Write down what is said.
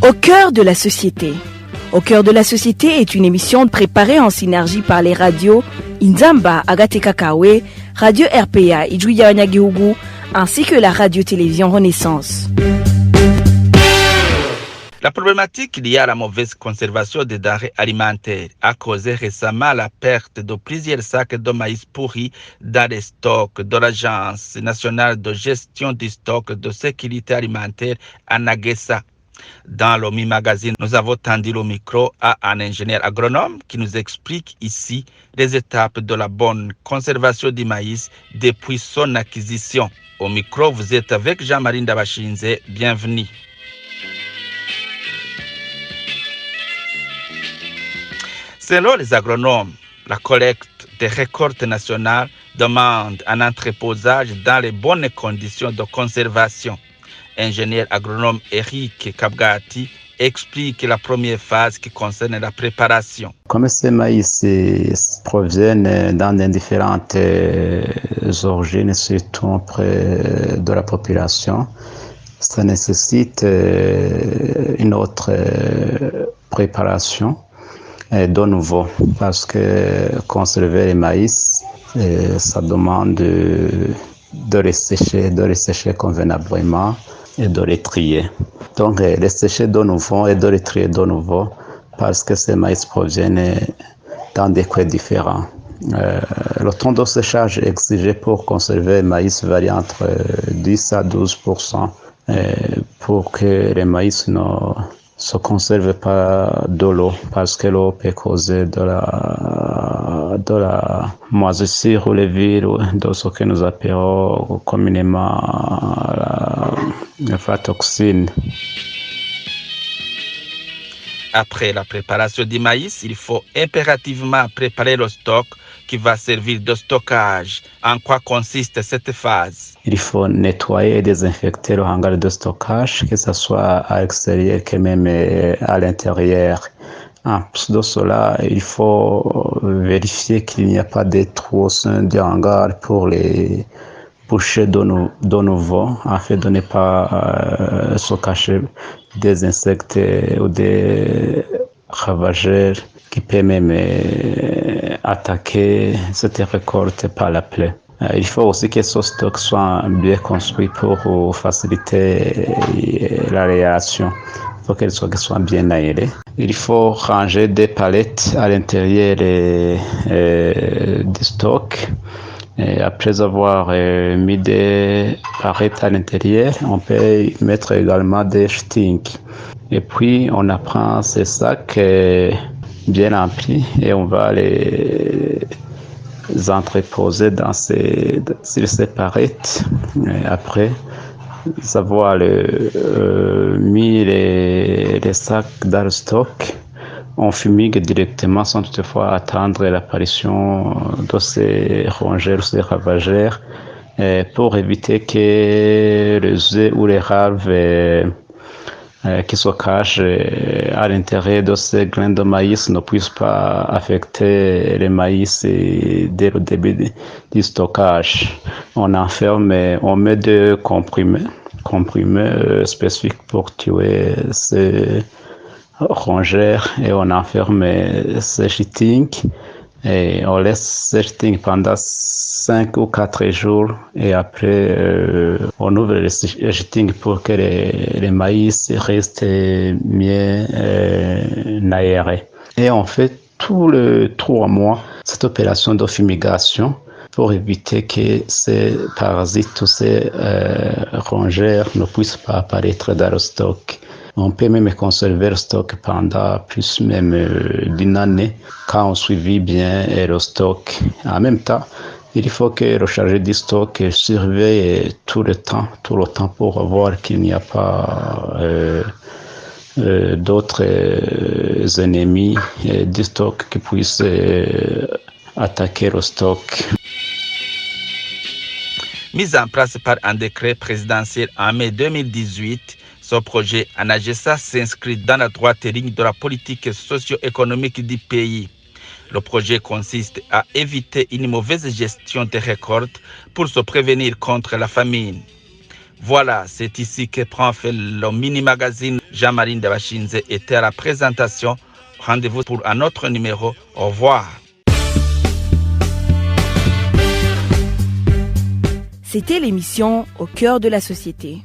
Au cœur de la société. Au cœur de la société est une émission préparée en synergie par les radios Inzamba, Agatekakawe, Radio RPA, Ijwi Yabanyagihugu, ainsi que la radio-télévision Renaissance. La problématique liée à la mauvaise conservation des denrées alimentaires a causé récemment la perte de plusieurs sacs de maïs pourris dans les stocks de l'Agence nationale de gestion du stock de sécurité alimentaire à Naguessa. Dans l'OMI Magazine, nous avons tendu le micro à un ingénieur agronome qui nous explique ici les étapes de la bonne conservation du maïs depuis son acquisition. Au micro, vous êtes avec Jean-Marie Ndabashinze. Bienvenue. Selon les agronomes, la collecte des récoltes nationales demande un entreposage dans les bonnes conditions de conservation. Ingénieur agronome Eric Kabgati explique la première phase qui concerne la préparation. Comme ces maïs proviennent dans différentes origines, surtout auprès de la population, ça nécessite une autre préparation de nouveau, parce que conserver les maïs, ça demande de les sécher convenablement et de les trier. Donc, les sécher de nouveau et de les trier de nouveau, parce que ces maïs proviennent dans des coins différents. Le temps de séchage exigé pour conserver le maïs varie entre 10 à 12%, pour que les maïs ne se conserve pas de l'eau, parce que l'eau peut causer de la moisissure ou les virus, de ce que nous appelons communément la aflatoxine. Après la préparation du maïs, il faut impérativement préparer le stock qui va servir de stockage. En quoi consiste cette phase? Il faut nettoyer et désinfecter le hangar de stockage, que ce soit à l'extérieur que même à l'intérieur. En plus de cela, il faut vérifier qu'il n'y a pas de trous au sein du hangar pour les boucher de nouveau, afin de ne pas se cacher des insectes ou des ravageurs qui peuvent même attaquer cette récolte par la plaie. Il faut aussi que ce stock soit bien construit pour faciliter l'aération. Il faut qu'elle soit bien aérée. Il faut ranger des palettes à l'intérieur du stock. Et après avoir mis des palettes à l'intérieur, on peut mettre également des stinks. Et puis, on prend ces sacs bien remplis et on va les entreposer sur ces palettes. Et après avoir mis les sacs dans le stock, on fumigue directement sans toutefois attendre l'apparition de ces rongeurs, ces ravageurs, pour éviter que les œufs ou les larves qui se cachent à l'intérieur de ces grains de maïs ne puissent pas affecter les maïs dès le début du stockage. On enferme, on met des comprimés spécifiques pour tuer ces rongeurs et on enferme ces shittings et on laisse ces shittings pendant 5 ou 4 jours et après on ouvre les shittings pour que les maïs restent mieux aérés. Et on fait tous les 3 mois cette opération de fumigation pour éviter que ces parasites ou ces rongeurs ne puissent pas apparaître dans le stock. On peut même conserver le stock pendant plus même d'une année quand on suivit bien le stock. En même temps, il faut que le chargé du stock surveille tout le temps pour voir qu'il n'y a pas d'autres ennemis du stock qui puissent attaquer le stock. Mis en place par un décret présidentiel en mai 2018, ce projet Anagessa s'inscrit dans la droite ligne de la politique socio-économique du pays. Le projet consiste à éviter une mauvaise gestion des récoltes pour se prévenir contre la famine. Voilà, c'est ici que prend fin le mini-magazine. Jean-Marie Ndabashinze était à la présentation. Rendez-vous pour un autre numéro. Au revoir. C'était l'émission Au cœur de la société.